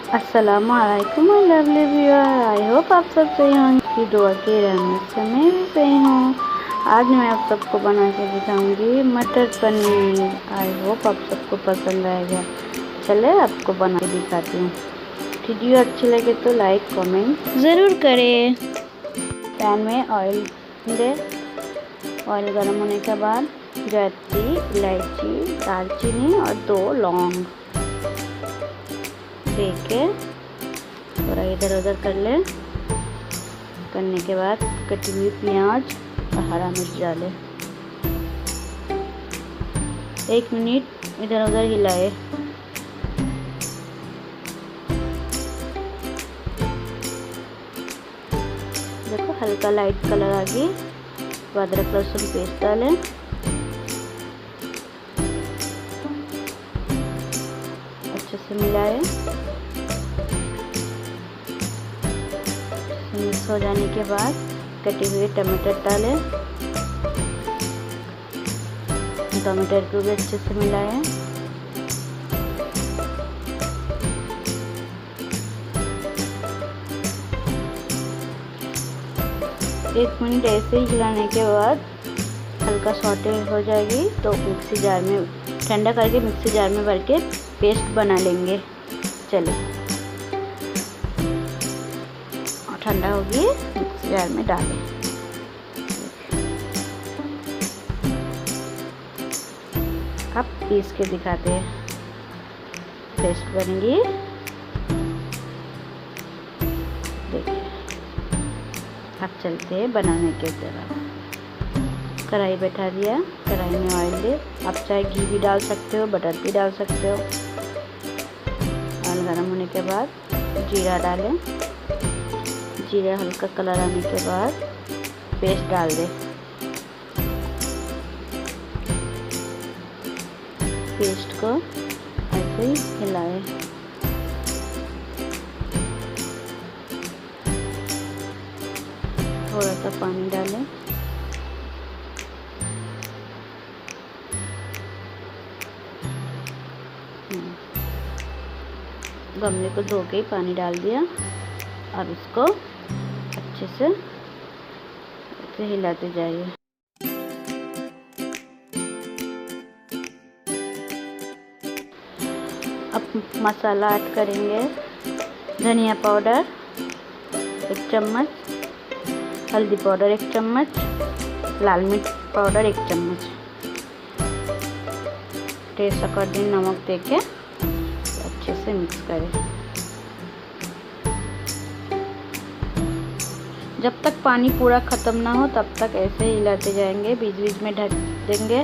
अस्सलाम वालेकुम my lovely viewer. I hope आप सब सही होंगे की दुआ की रहमत से मैं भी सही हूँ। आज मैं आप सबको बना के दिखाऊंगी मटर पनीर। आई होप आप सबको पसंद आएगा। चले आपको बना के दिखाती हूँ। वीडियो अच्छी लगे तो लाइक कमेंट ज़रूर करें। पैन में ऑयल दे। ऑयल गर्म होने के बाद जायत्री, इलायची, दालचीनी और 2 लौंग देके थोड़ा इधर उधर कर ले। करने के बाद कटी हुई प्याज और हरा मिर्च डाले। 1 मिनट इधर उधर हिलाए। देखो हल्का लाइट कलर आ गई तो अदरक लहसुन पेस्ट डालें। अच्छे से मिलाए। मिक्स हो जाने के बाद कटे हुए टमाटर डालें। टमाटर को भी अच्छे से मिलाएं। एक मिनट ऐसे ही हिलाने के बाद हल्का सॉटे हो जाएगी तो मिक्सी जार में ठंडा करके मिक्सी जार में भर के पेस्ट बना लेंगे। चले और ठंडा होगी मिक्सी जार में डालें। अब पीस के दिखाते हैं। पेस्ट बनेगी देखिए। अब चलते हैं बनाने के तरफ। कढ़ाई बैठा दिया। कढ़ाई में ऑयल दे। आप चाहे घी भी डाल सकते हो, बटर भी डाल सकते हो। ऑयल गर्म होने के बाद जीरा डालें। जीरा हल्का कलर आने के बाद पेस्ट डाल दे। पेस्ट को ऐसे ही हिलाएं। थोड़ा सा पानी डालें। गमले को धो के पानी डाल दिया। अब इसको अच्छे से हिलाते जाइए। अब मसाला ऐड करेंगे। धनिया पाउडर 1 चम्मच, हल्दी पाउडर 1 चम्मच, लाल मिर्च पाउडर 1 चम्मच, टेस्ट अकॉर्डिंग नमक देके अच्छे से मिक्स करें। जब तक पानी पूरा ख़त्म ना हो तब तक ऐसे ही हिलाते जाएंगे। बीच बीच में ढक देंगे।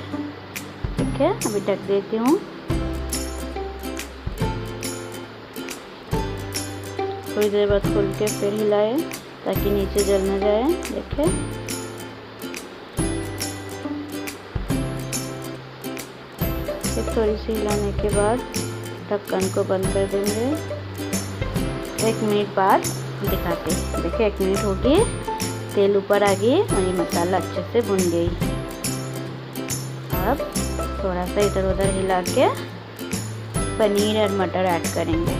ठीक है, अभी ढक देती हूँ। थोड़ी देर बाद खोल के फिर हिलाएं ताकि नीचे जल न जाए। देखें फिर थोड़ी सी हिलाने के बाद ढक्कन को बंद कर देंगे। 1 मिनट बाद दिखाते हैं। देखिए 1 मिनट हो गई, तेल ऊपर आ गई और ये मसाला अच्छे से भुन गई। अब थोड़ा सा इधर उधर हिला के पनीर और मटर ऐड करेंगे।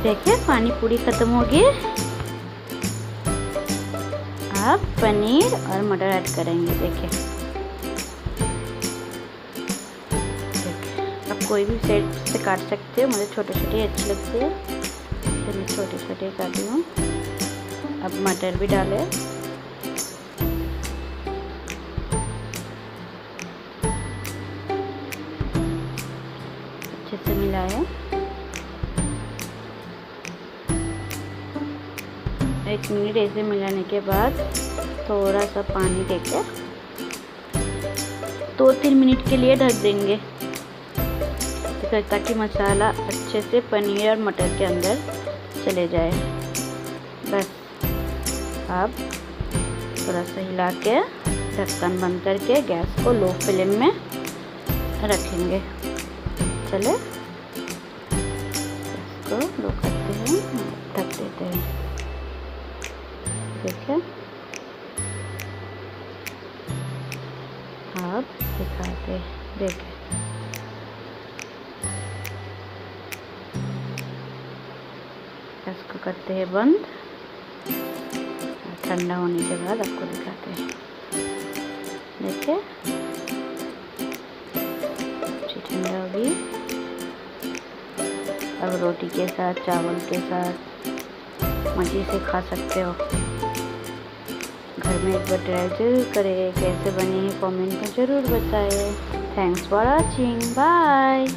देखिए पानी पूरी ख़त्म हो गई। अब पनीर और मटर ऐड करेंगे। देखिए आप कोई भी सेट से काट सकते हो। मुझे छोटे छोटे अच्छे लगते हैं तो मैं छोटे छोटे काटी हूँ। अब मटर भी डालें। अच्छे से मिलाएं। 1 मिनट ऐसे मिलाने के बाद थोड़ा सा पानी देकर 2-3 मिनट के लिए ढक देंगे ताकि मसाला अच्छे से पनीर और मटर के अंदर चले जाए। बस अब थोड़ा सा हिला के ढक्कन बंद करके गैस को लो फ्लेम में रखेंगे। चले इसको लो करते हैं, ढक देते हैं। देखिए अब दिखाते। देखिए इसको करते हैं बंद। ठंडा होने के बाद आपको दिखाते हैं। देखिए अच्छी ठंडा होगी। अब रोटी के साथ, चावल के साथ मज़े से खा सकते हो। घर में एक बार ट्राई जरूर करें। कैसे बनी है कमेंट में ज़रूर बताएं। Thanks for watching, bye.